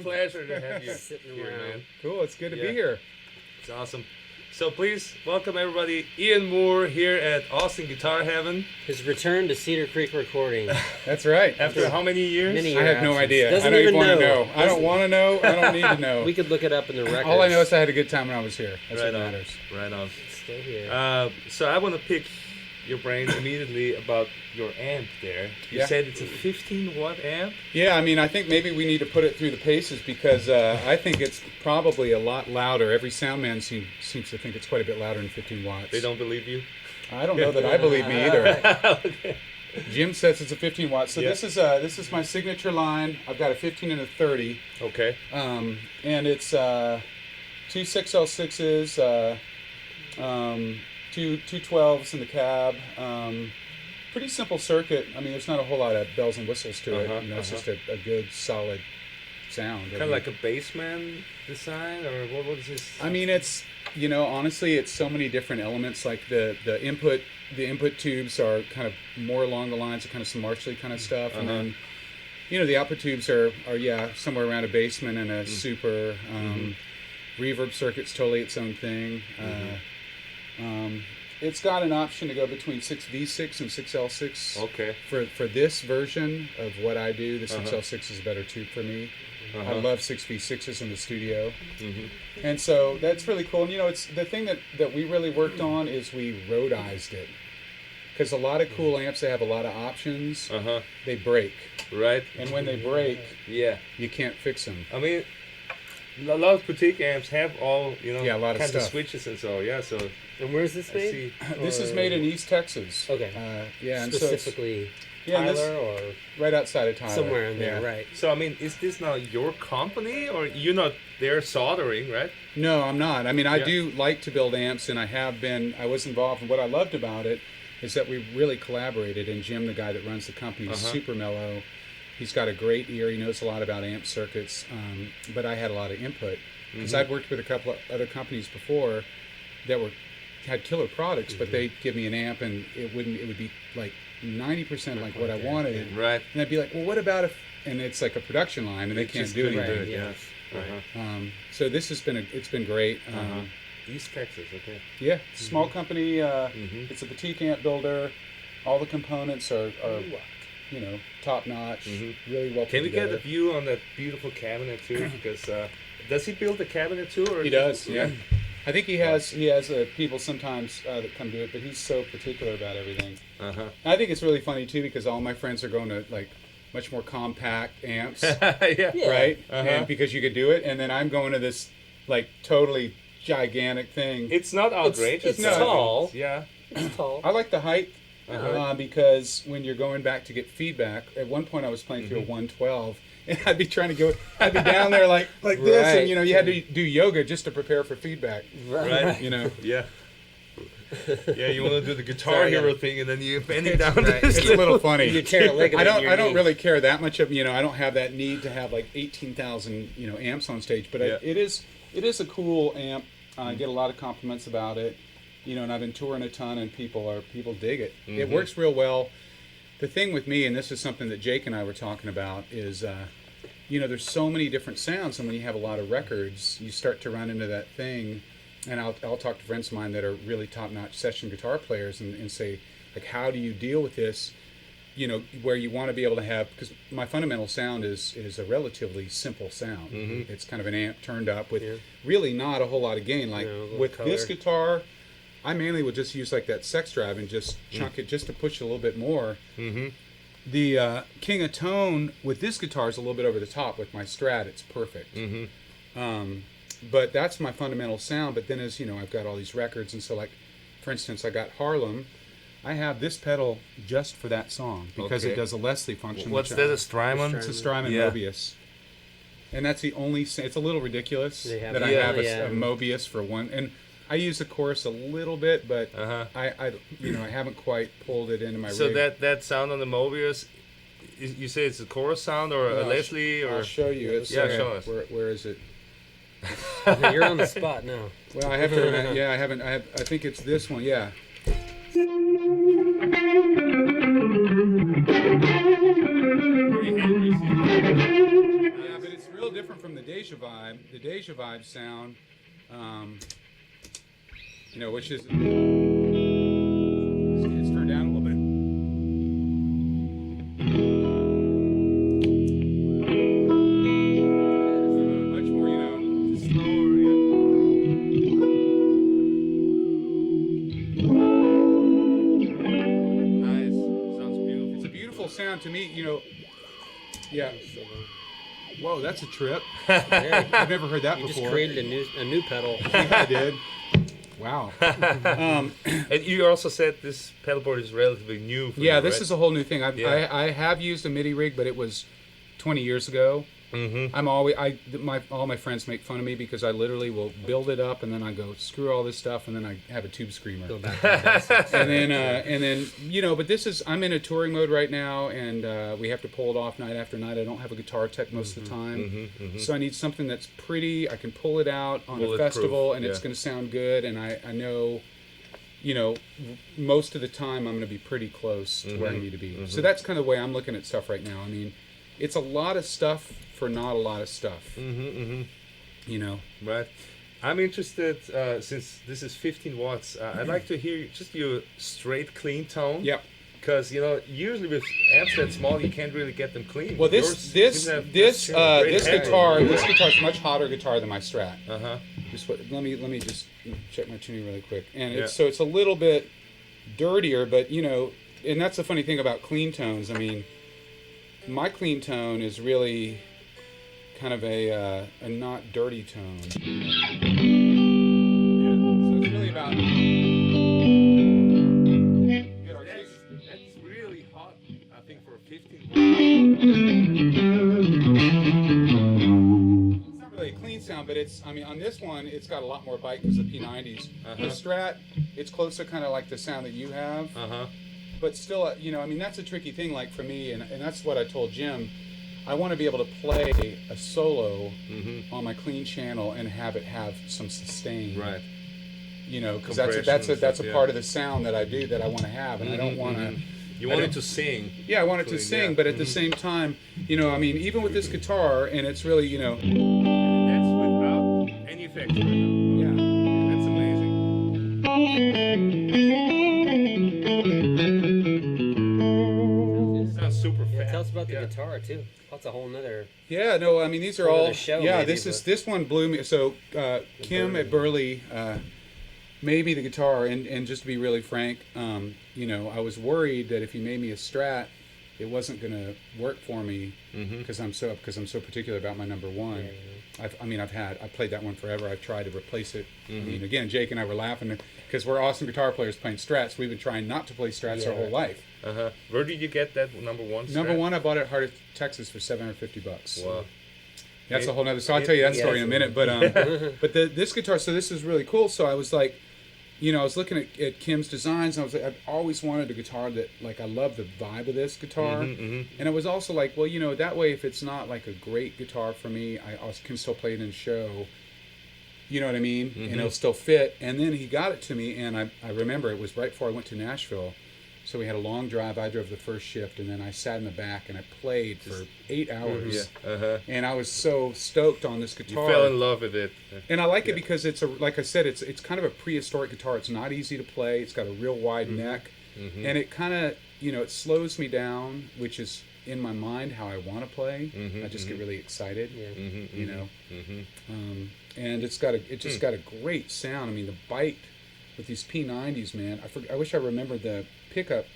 Pleasure to have you here, man. Cool, it's good to be here. It's awesome. So please welcome everybody, Ian Moore here at Austin Guitar Heaven. His return to Cedar Creek Recording. That's right. After how many years? Many years. I have no idea. Doesn't I don't even want to know. know. I don't want to know. I don't need to know. We could look it up in the records. All I know is I had a good time when I was here. That's Right what on. matters. Right on. Still here. So I want to pick your brain immediately about your amp there. You said it's a 15-watt amp? Yeah, I mean, I think maybe we need to put it through the paces because I think it's probably a lot louder. Every sound man seems to think it's quite a bit louder than 15 watts. They don't believe you? I don't know that I believe me either. Okay. Jim says it's a 15 watt. So this is my signature line. I've got a 15 and a 30. Okay. And it's two 6L6s, two 12s in the cab. Pretty simple circuit. I mean, there's not a whole lot of bells and whistles to it. You know, it's just a good, solid sound. Kind of like a Bassman design, or what is this? I mean, it's, you know, honestly, it's so many different elements. Like the input tubes are kind of more along the lines of kind of some Marshall kind of stuff, and then, you know, the output tubes are somewhere around a Bassman and a Super. Reverb circuit's totally its own thing. It's got an option to go between 6V6 and 6L6. Okay. For this version of what I do, the 6L6 is a better tube for me. I love 6V6s in the studio. And so that's really cool. And, you know, it's the thing that we really worked on is we roadized it. because a lot of cool amps, they have a lot of options. They break, right. and when they break, you can't fix them. I mean, a lot of boutique amps have all a lot of kinds stuff. of switches and so so. And where's this made? This is made in East Texas. Okay. And specifically so Tyler or right outside of Tyler. somewhere in there, right? So I mean, is this now your company, or you're not there soldering, right? No, I'm not. I mean, I do like to build amps, and I have been. I was involved, and what I loved about it is that we really collaborated. And Jim, the guy that runs the company, is super mellow. He's got a great ear. He knows a lot about amp circuits, but I had a lot of input because I'd worked with a couple of other companies before that had killer products, but they'd give me an amp and it would be like 90% like what I wanted, right? And I'd be like, well, what about if? And it's like a production line, and they can't do anything. Right, yes. Right. So this has been it's been great. East Texas, okay. Yeah, small company. It's a boutique amp builder. All the components are top notch. Really well put Can we together. get a view on that beautiful cabinet too? Because does he build the cabinet too, or he does? Yeah. I think he has people sometimes that come do it, but he's so particular about everything. I think it's really funny too because all my friends are going to like much more compact amps, right? And because you could do it, and then I'm going to this like totally gigantic thing. It's not outrageous. It's tall. Yeah. It's tall. I like the height because when you're going back to get feedback, at one point I was playing through a 112. And I'd be trying to go. I'd be down there like this, and you had to do yoga just to prepare for feedback. Right. Yeah. Yeah, you want to do the Guitar Hero thing, and then you bend it down. It's a little funny. You tear a ligament in your I don't knee. really care that much of I don't have that need to have like 18,000 amps on stage, but it is a cool amp. I get a lot of compliments about it, and I've been touring a ton, and people dig it. It works real well. The thing with me, and this is something that Jake and I were talking about, is there's so many different sounds, and when you have a lot of records, you start to run into that thing. And I'll talk to friends of mine that are really top-notch session guitar players and say, like, how do you deal with this? Where you want to be able to have, because my fundamental sound is a relatively simple sound. It's kind of an amp turned up with really not a whole lot of gain. Like with this guitar, I mainly would just use like that sex drive and just chunk it just to push it a little bit more. The King of Tone with this guitar is a little bit over the top. With my Strat, it's perfect. But that's my fundamental sound. But then as I've got all these records, and so like, for instance, I got Harlem. I have this pedal just for that song because it does a Leslie function. What's that, a Strymon? It's a Strymon Mobius. And that's the only... It's a little ridiculous that I have a Mobius for one. And I use the chorus a little bit, but I haven't quite pulled it into my rig. So that sound on the Mobius, you say it's a chorus sound or a Leslie? Or I'll show you. It's, show us. Where is it? You're on the spot now. Well, I have to remember. Yeah, I think it's this one. Yeah. Yeah, but it's real different from the Deja Vibe. The Deja Vibe sound, which is it's turned down a little bit. Much more, slower. Nice. Sounds beautiful. It's a beautiful sound to me. Yeah. Whoa, that's a trip. Yeah, I've never heard that you before. just created a new pedal. Yeah, I did. Wow. And you also said this pedalboard is relatively new for you, this right? is a whole new thing. I have used a MIDI rig, but it was 20 years ago. I'm always all my friends make fun of me because I literally will build it up and then I go screw all this stuff and then I have a tube screamer. Go back to the basics. and then but this is I'm in a touring mode right now and we have to pull it off night after night. I don't have a guitar tech most of the time, so I need something that's pretty. I can pull it out on a festival and it's going to sound good, and I know. Most of the time I'm going to be pretty close to where I need to be. So that's kind of the way I'm looking at stuff right now. I mean, it's a lot of stuff for not a lot of stuff. Right. I'm interested, since this is 15 watts, I'd like to hear just your straight, clean tone. Yep. Because, usually with amps that small, you can't really get them clean. Well, this guitar is much hotter guitar than my Strat. Let me just check my tuning really quick. And it's a little bit dirtier, but you know, and that's the funny thing about clean tones. I mean, my clean tone is really kind of a not dirty tone. Yeah, so it's really about. That's really hot. I think for a 15. It's not really a clean sound, but it's. I mean, on this one, it's got a lot more bite because of P90s. The Strat, it's closer, kind of like the sound that you have. But still, you know, I mean, that's a tricky thing. Like for me, and that's what I told Jim. I want to be able to play a solo on my clean channel and have it have some sustain. Right. You know, because that's a part of the sound that I do that I want to have, and I don't want to. You want it to sing. Yeah, I want it to sing, but at the same time, you know, I mean, even with this guitar, and it's really, you know. That's without any effects right now. Yeah. That's amazing. Sounds super fast. Yeah, tell us about the guitar too. That's a whole nother. Yeah, no, I mean these are all. Show, yeah, maybe, this one blew me. So Kim at Burley made me the guitar, and just to be really frank, you know, I was worried that if he made me a Strat, it wasn't going to work for me because I'm so particular about my number one. Yeah. I've played that one forever. I've tried to replace it. I mean, again, Jake and I were laughing because we're awesome guitar players playing Strats. We've been trying not to play Strats our whole life. Where did you get that number one? Number Strat? one, I bought it at Heart of Texas for $750. Wow. That's a whole nother. So I'll tell you that story in a minute. But this guitar. So this is really cool. So I was like, you know, I was looking at Kim's designs, and I was like, I've always wanted a guitar that, like, I love the vibe of this guitar. And it was also like, well, you know, that way if it's not like a great guitar for me, I also can still play it in show. You know what I mean? And it'll still fit. And then he got it to me, and I remember it was right before I went to Nashville. So we had a long drive. I drove the first shift, and then I sat in the back and I played for 8 hours. And I was so stoked on this guitar. You fell in love with it. And I like it because it's like I said, it's kind of a prehistoric guitar. It's not easy to play. It's got a real wide neck, and it kind of, you know, it slows me down, which is in my mind how I want to play. I just get really excited, you know. And it's just got a great sound. I mean, the bite with these P90s, man. I wish I remembered the pickup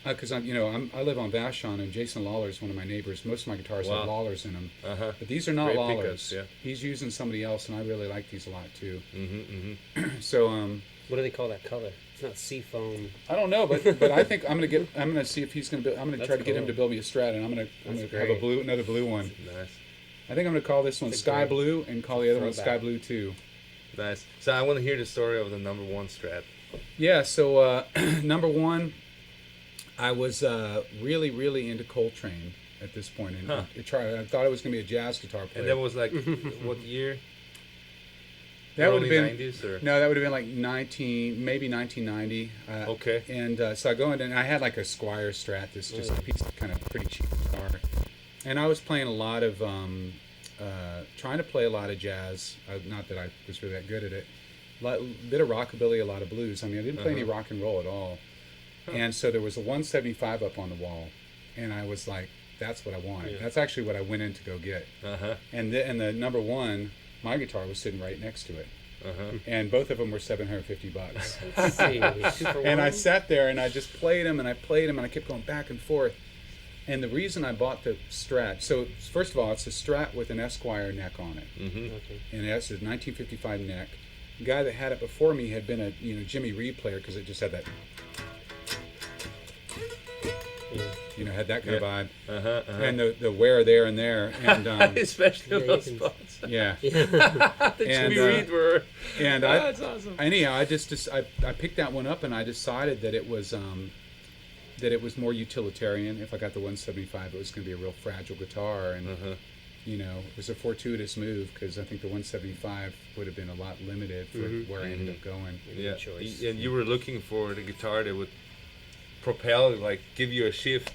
because I live on Vashon, and Jason Lawler is one of my neighbors. Most of my guitars have Lawlers in them, but these are not Great Lawlers. pickups, He's using somebody else, and I really like these a lot too. So What do they call that color? It's not seafoam. I don't know, but I think I'm gonna see if he's gonna build. I'm gonna try to get him to build me a Strat, and I'm gonna have another blue one. Nice. I think I'm gonna call this one Sky Blue and call the other one Sky Blue too. Nice. So I want to hear the story of the number one Strat. Yeah. So number one, I was really, really into Coltrane at this point, and I thought I was gonna be a jazz guitar player. And that was like what year? That would have been 90s or? No, that would have been like 1990. Okay. And so I go in, and I had like a Squier Strat, this just a piece of kind of pretty cheap guitar, and I was playing a lot of trying to play a lot of jazz. Not that I was really that good at it. A bit of rockabilly, a lot of blues. I mean, I didn't play any rock and roll at all. And so there was a 175 up on the wall, and I was like, that's what I wanted. Yeah. That's actually what I went in to go get. And the number one, my guitar was sitting right next to it. And both of them were $750. And I sat there and I just played them, and I kept going back and forth. And the reason I bought the Strat, so first of all, it's a Strat with an Esquire neck on it. And it's a 1955 neck. The guy that had it before me had been a Jimmy Reed player, because it just had that, had that kind of vibe. And the wear there and there, and especially on those spots. Yeah. The Jimmy Reed were. And that's awesome. Anyhow, I picked that one up, and I decided that it was more utilitarian. If I got the 175, it was going to be a real fragile guitar, and it was a fortuitous move, because I think the 175 would have been a lot limited for where I ended up going. Yeah, and you were looking for the guitar that would propel, like give you a shift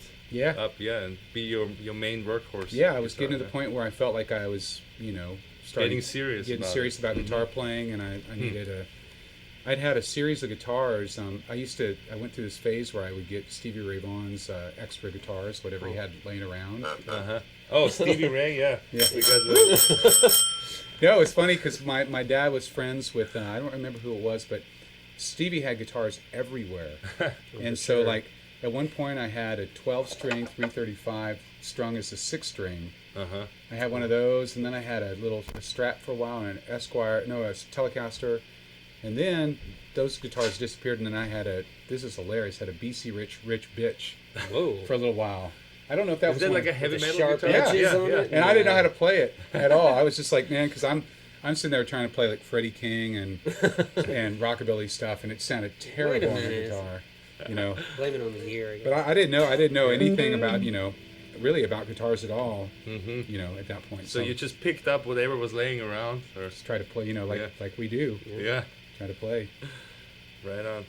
up, and be your main workhorse. Yeah, I was getting to the point where I felt like I was, getting serious about guitar playing, and I needed I'd had a series of guitars. I went through this phase where I would get Stevie Ray Vaughan's extra guitars, whatever he had laying around. Oh, Stevie Ray, yeah. We got No, it's funny because my dad was friends with, I don't remember who it was, but Stevie had guitars everywhere. And so like at one point I had a 12-string 335 strung as a 6-string. I had one of those, and then I had a Strat for a while, and a Telecaster, and then those guitars disappeared, and then I had this is hilarious, had a BC Rich Bitch. Whoa. For a little while. I don't know if that was that like a heavy metal guitar? Yeah. And I didn't know how to play it at all. I was just like, man, because I'm sitting there trying to play like Freddie King and rockabilly stuff, and it sounded terrible on the guitar. You know. Blame it on the gear. I guess. But I didn't know anything about really about guitars at all. At that point. So you just picked up whatever was laying around, or just try to play. Like we do. Yeah. Try to play. Right on.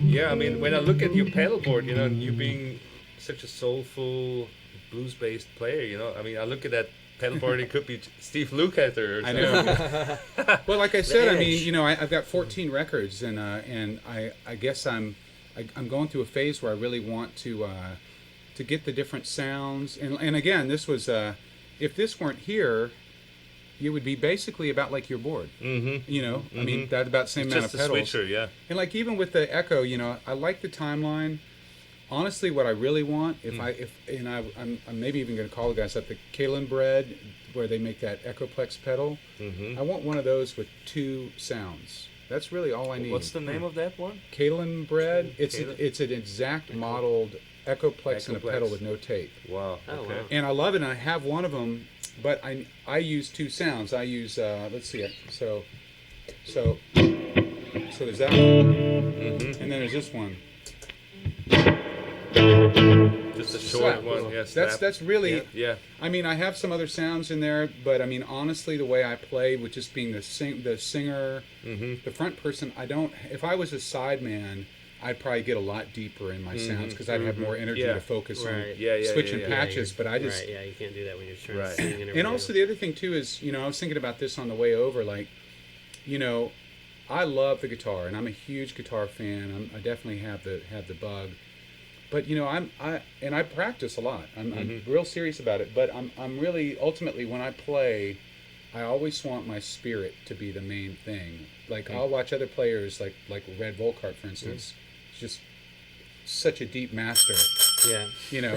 Yeah, I mean, when I look at your pedalboard, and you being such a soulful blues-based player, I mean, I look at that pedalboard, it could be Steve Lukather or something. I know. Well, like I said, I mean, I've got 14 records, and I guess I'm going through a phase where I really want to get the different sounds, and again, this was if this weren't here, it would be basically about like your board. I mean, that's about the same amount of pedals. Just a switcher, yeah. And like even with the Echo, I like the timeline. Honestly, what I really want, I'm maybe even going to call the guys up, the Kalen Bread, where they make that Echoplex pedal. I want one of those with 2 sounds. That's really all I need. What's the name of that one? Kalen Bread. It's an exact modeled Echoplex and a pedal with no tape. Wow. Okay. Wow. And I love it, and I have one of them, but I use 2 sounds. I use let's see it. So there's that one, and then there's this one. Just a short one. Yes. That's really. Yeah. I mean, I have some other sounds in there, but I mean, honestly, the way I play, with just being the singer, the front person, I don't. If I was a sideman, I'd probably get a lot deeper in my sounds because I'd have more energy to focus on switching patches. But I just you can't do that when you're trying to sing. And also the other thing too is, I was thinking about this on the way over. Like, I love the guitar, and I'm a huge guitar fan. I definitely have the bug. But I practice a lot. I'm real serious about it. But I'm really ultimately, when I play, I always want my spirit to be the main thing. Like I'll watch other players, like Red Volkart, for instance. Just such a deep master. Yeah.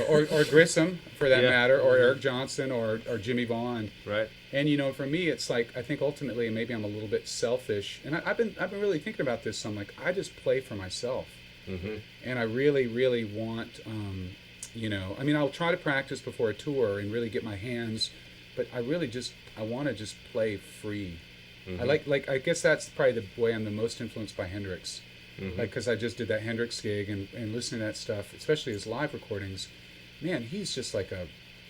Or Grissom, for that matter, or Eric Johnson, or Jimmy Vaughn. Right. And for me, it's like, I think ultimately maybe I'm a little bit selfish, and I've been really thinking about this. So I'm like, I just play for myself. And I really, really want, I mean, I'll try to practice before a tour and really get my hands, but I want to just play free. I guess that's probably the way I'm the most influenced by Hendrix. Like, because I just did that Hendrix gig and listening to that stuff, especially his live recordings, man, he's just like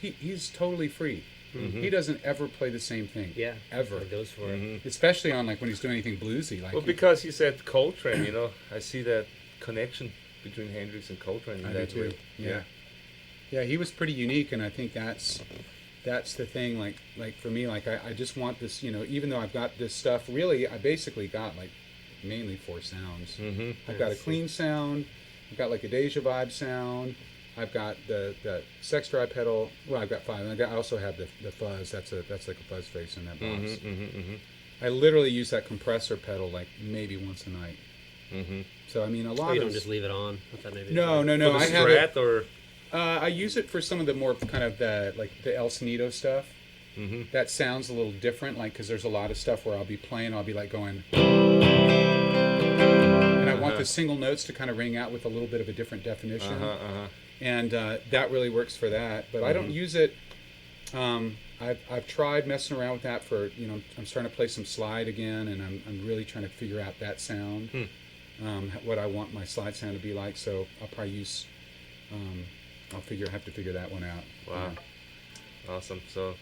he's totally free. He doesn't ever play the same thing. Yeah. Ever. He goes for it. Especially on like when he's doing anything bluesy. Like, well, because he said Coltrane, I see that connection between Hendrix and Coltrane. I do too. Yeah, he was pretty unique, and I think that's the thing. Like for me, like I just want this. Even though I've got this stuff, really, I basically got like mainly 4 sounds. I've got a clean sound. I've got like a Deja Vibe sound. I've got the Sex Drive pedal. Well, I've got 5. And I also have the fuzz. That's like a fuzz face in that box. I literally use that compressor pedal like maybe once a night. So I mean, a lot. You don't just leave it on. No. I have it. Or I use it for some of the more kind of the El Sonido stuff. That sounds a little different, like because there's a lot of stuff where I'll be playing, I'll be like going, and I want the single notes to kind of ring out with a little bit of a different definition, and that really works for that. But I don't use it. I've tried messing around with that for I'm starting to play some slide again, and I'm really trying to figure out that sound, what I want my slide sound to be like. So I'll probably use. I'll have to figure that one out. Wow, awesome. So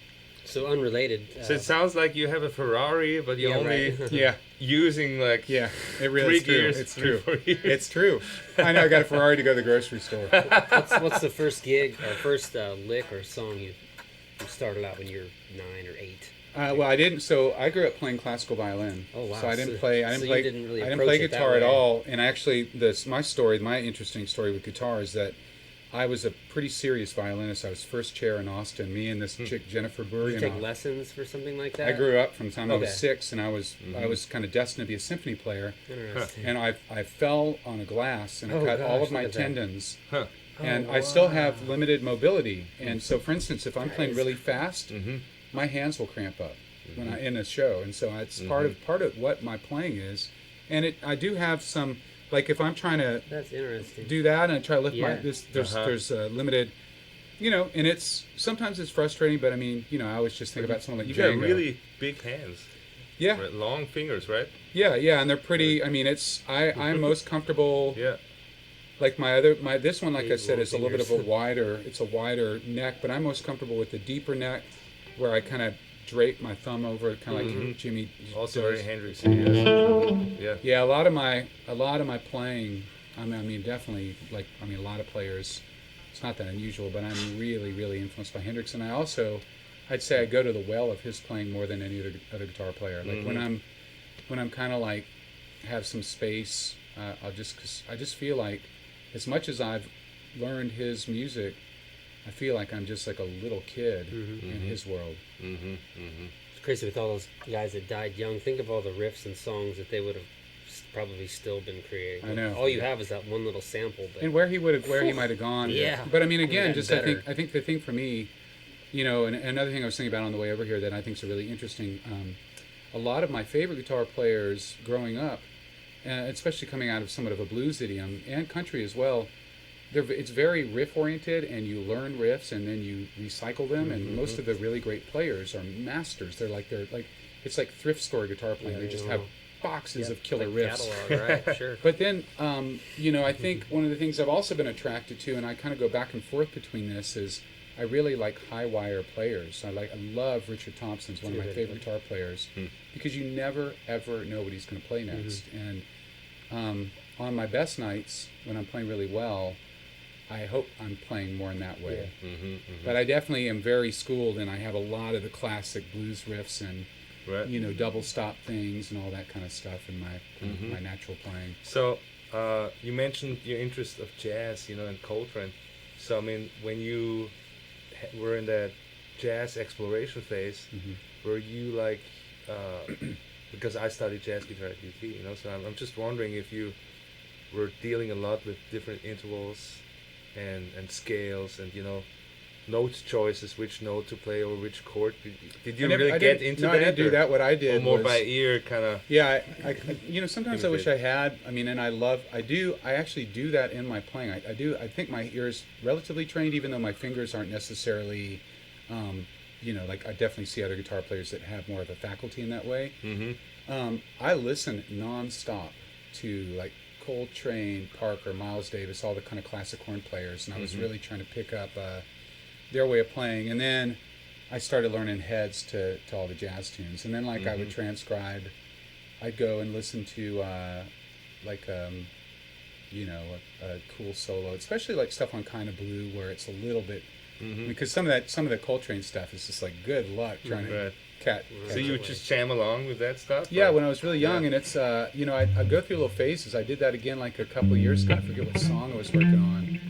unrelated. So it sounds like you have a Ferrari, but you're only using like it really 3 gears. It's true. It's true. I know. I got a Ferrari to go to the grocery store. What's the first gig or first lick or song you started out when you were 9 or 8? Well, I didn't. So I grew up playing classical violin. Oh wow! So I didn't play. I didn't play guitar at all. And actually, my interesting story with guitar is that I was a pretty serious violinist. I was first chair in Austin. Me and this chick Jennifer Burry. Did you take lessons for something like that? I grew up from the time I was Okay. 6, and I was kind of destined to be a symphony player. Interesting. And I fell on a glass and I Oh, cut all gosh, of my look at that. tendons. Huh. And Oh, I still wow. have limited mobility. And so, for instance, if I'm playing is really fast, my hands will cramp up when I in a show. And so it's part of what my playing is. And I do have some, like if I'm trying to That's interesting. do that and I try to lift my Yeah. there's limited, and it's sometimes it's frustrating, but I mean, I always just think about something like You got Django. really big hands, yeah, right? Long fingers, right? yeah, and they're pretty. I mean, I'm most comfortable. Yeah. Like this one, like I Big, said, long is a little bit of fingers. it's a wider neck, but I'm most comfortable with the deeper neck, where I kind of drape my thumb over, kind of like Jimmy. Also does. very Hendrix. Yeah. Yeah, a lot of my playing. I mean, definitely a lot of players. It's not that unusual, but I'm really, really influenced by Hendrix, and I'd say I go to the well of his playing more than any other guitar player. Like when I'm kind of like have some space, cause I just feel like as much as I've learned his music, I feel like I'm just like a little kid in his world. It's crazy with all those guys that died young. Think of all the riffs and songs that they would have probably still been creating. I know. All you have is that one little sample. But And where he might have gone. Yeah. But I mean, Could've again, gotten just better. I think the thing for me, and another thing I was thinking about on the way over here that I think is really interesting. A lot of my favorite guitar players growing up, especially coming out of somewhat of a blues idiom and country as well, it's very riff oriented, and you learn riffs and then you recycle them. And most of the really great players are masters. They're like it's like thrift store guitar playing. They just have boxes of killer like riffs. catalog, right? Sure. But then, I think one of the things I've also been attracted to, and I kind of go back and forth between this, is I really like high wire players. I love Richard Thompson's one of my favorite guitar players, because you never ever know what he's going to play next. And on my best nights, when I'm playing really well, I hope I'm playing more in that way. But I definitely am very schooled, and I have a lot of the classic blues riffs and double stop things and all that kind of stuff in my natural playing. So you mentioned your interest of jazz, and Coltrane. So I mean, when you were in that jazz exploration phase, were you like, because I studied jazz guitar at UT, so I'm just wondering if you were dealing a lot with different intervals and scales and note choices, which note to play or which chord. Did you really get into that? No, I didn't do that. What I did or more was, by ear, kind of. Yeah, sometimes I wish I had. I mean, and I actually do that in my playing. I think my ear is relatively trained, even though my fingers aren't necessarily, like I definitely see other guitar players that have more of a faculty in that way. I listen nonstop to like Coltrane, Parker, Miles Davis, all the kind of classic horn players, and I was really trying to pick up their way of playing. And then I started learning heads to all the jazz tunes, and then I would transcribe. I'd go and listen to a cool solo, especially like stuff on Kind of Blue, where it's a little bit because some of the Coltrane stuff is just like good luck trying to catch. So you would just jam along with that stuff? Yeah, or? when I was really young, and it's I go through little phases. I did that again like a couple of years ago. I forget what song I was working on.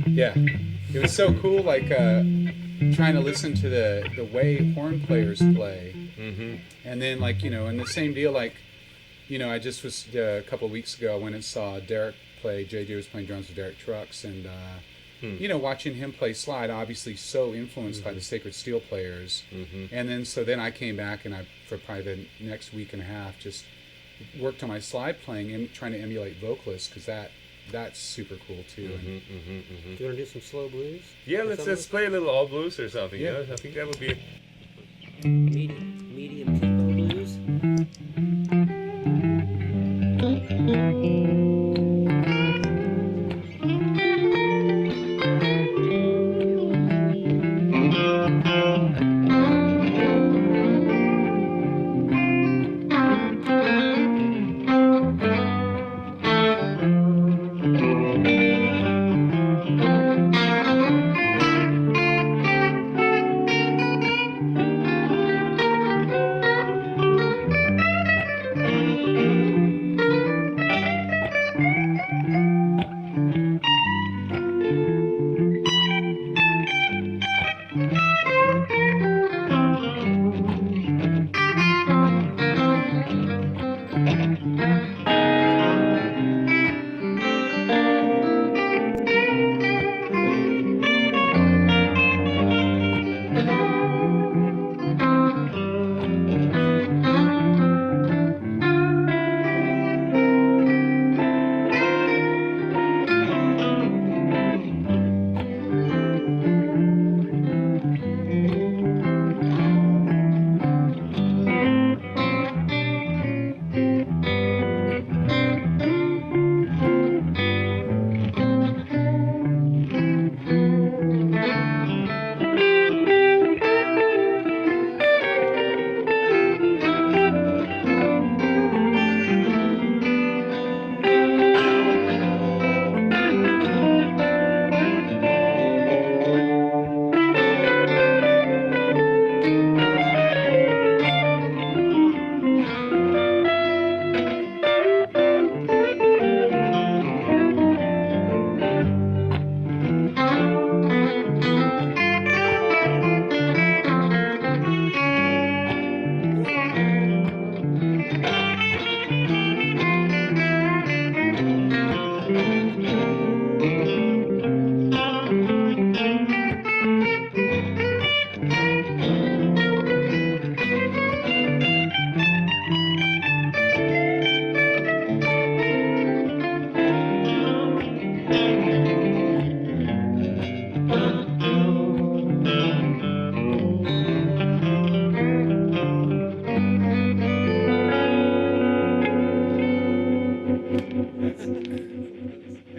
Yeah, it was so cool, like trying to listen to the way horn players play, and then and the same deal, I just was a couple of weeks ago I went and saw Derek play. JJ was playing drums with Derek Trucks, and watching him play slide, obviously so influenced by the Sacred Steel players, and then I came back and for probably the next week and a half just worked on my slide playing and trying to emulate vocalists, because that's super cool too. Do you want to do some slow blues? Yeah, let's play a little all blues or something. Yeah. I think that would be. Medium tempo blues.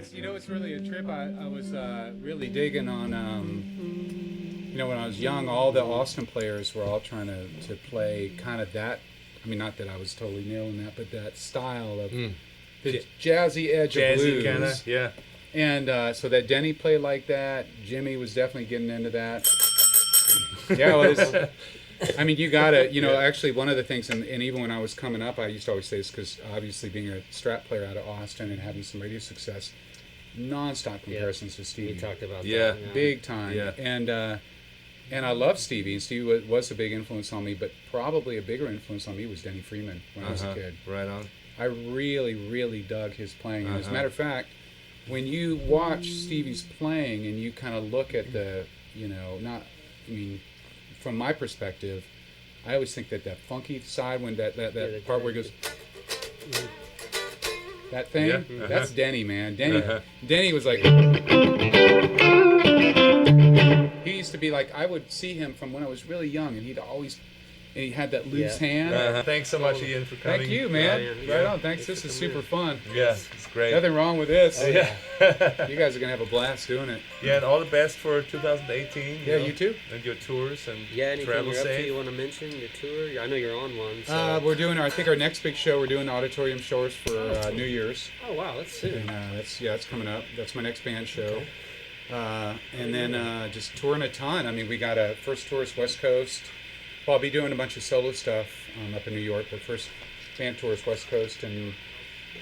It's really a trip. I was really digging on, when I was young, all the Austin players were all trying to play kind of that. I mean, not that I was totally nailing that, but that style of the jazzy edge of blues. Kinda, yeah. And so that Denny played like that. Jimmy was definitely getting into that. Yeah, it was. I mean, you gotta, actually one of the things, and even when I was coming up, I used to always say this because obviously being a Strat player out of Austin and having some radio success, non-stop comparisons to Stevie. We talked about Yeah. that. Big time. Yeah. And I love Stevie. Stevie was a big influence on me, but probably a bigger influence on me was Denny Freeman when I was a kid. Right on. I really, really dug his playing. And as a matter of fact, when you watch Stevie's playing and you kind of look at the, from my perspective, I always think that funky side, when that part where he goes, that thing, that's Denny, man. Denny was like, he used to be like, I would see him from when I was really young, and he had that loose hand. Thanks so much, Ian, for coming. Thank you, man. Yeah. Right on. Thanks. This is super fun. Yeah, it's great. Nothing wrong with this. Oh, yeah. You guys are going to have a blast doing it. Yeah, and all the best for 2018. Yeah, you too. And your tours and Anything travel you're up to safe. you want to mention? Your tour? I know you're on one. So. We're doing, I think our next big show, we're doing the auditorium shows for New Year's. Oh, wow, that's soon. And that's coming up. That's my next band show. And then just touring a ton. I mean, we got a first tour is West Coast. Well, I'll be doing a bunch of solo stuff up in New York. The first band tour is West Coast, and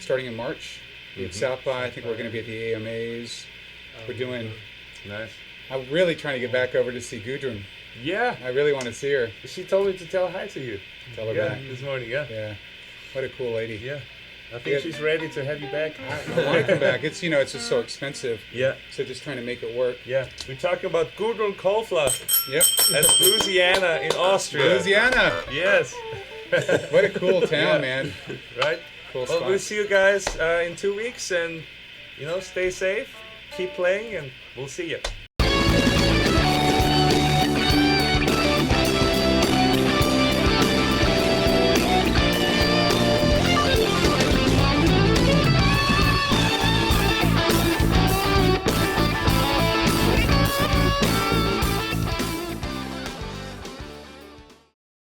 starting in March, at South by. I think we're going to be at the AMAs. We're doing. Nice. I'm really trying to get back over to see Gudrun. Yeah. I really want to see her. She told me to tell hi to you. Tell her back. This morning, yeah. Yeah. What a cool lady. Yeah. I think she's ready to have you back. I want to come back. It's it's just so expensive. Yeah. So just trying to make it work. Yeah. We're talking about Gudrun Kolfler. Yep. That's Louisiana in Austria. Louisiana. Yes. What a cool town, man. Right? Cool Well, spot. we'll see you guys in 2 weeks, and stay safe, keep playing, and we'll see you.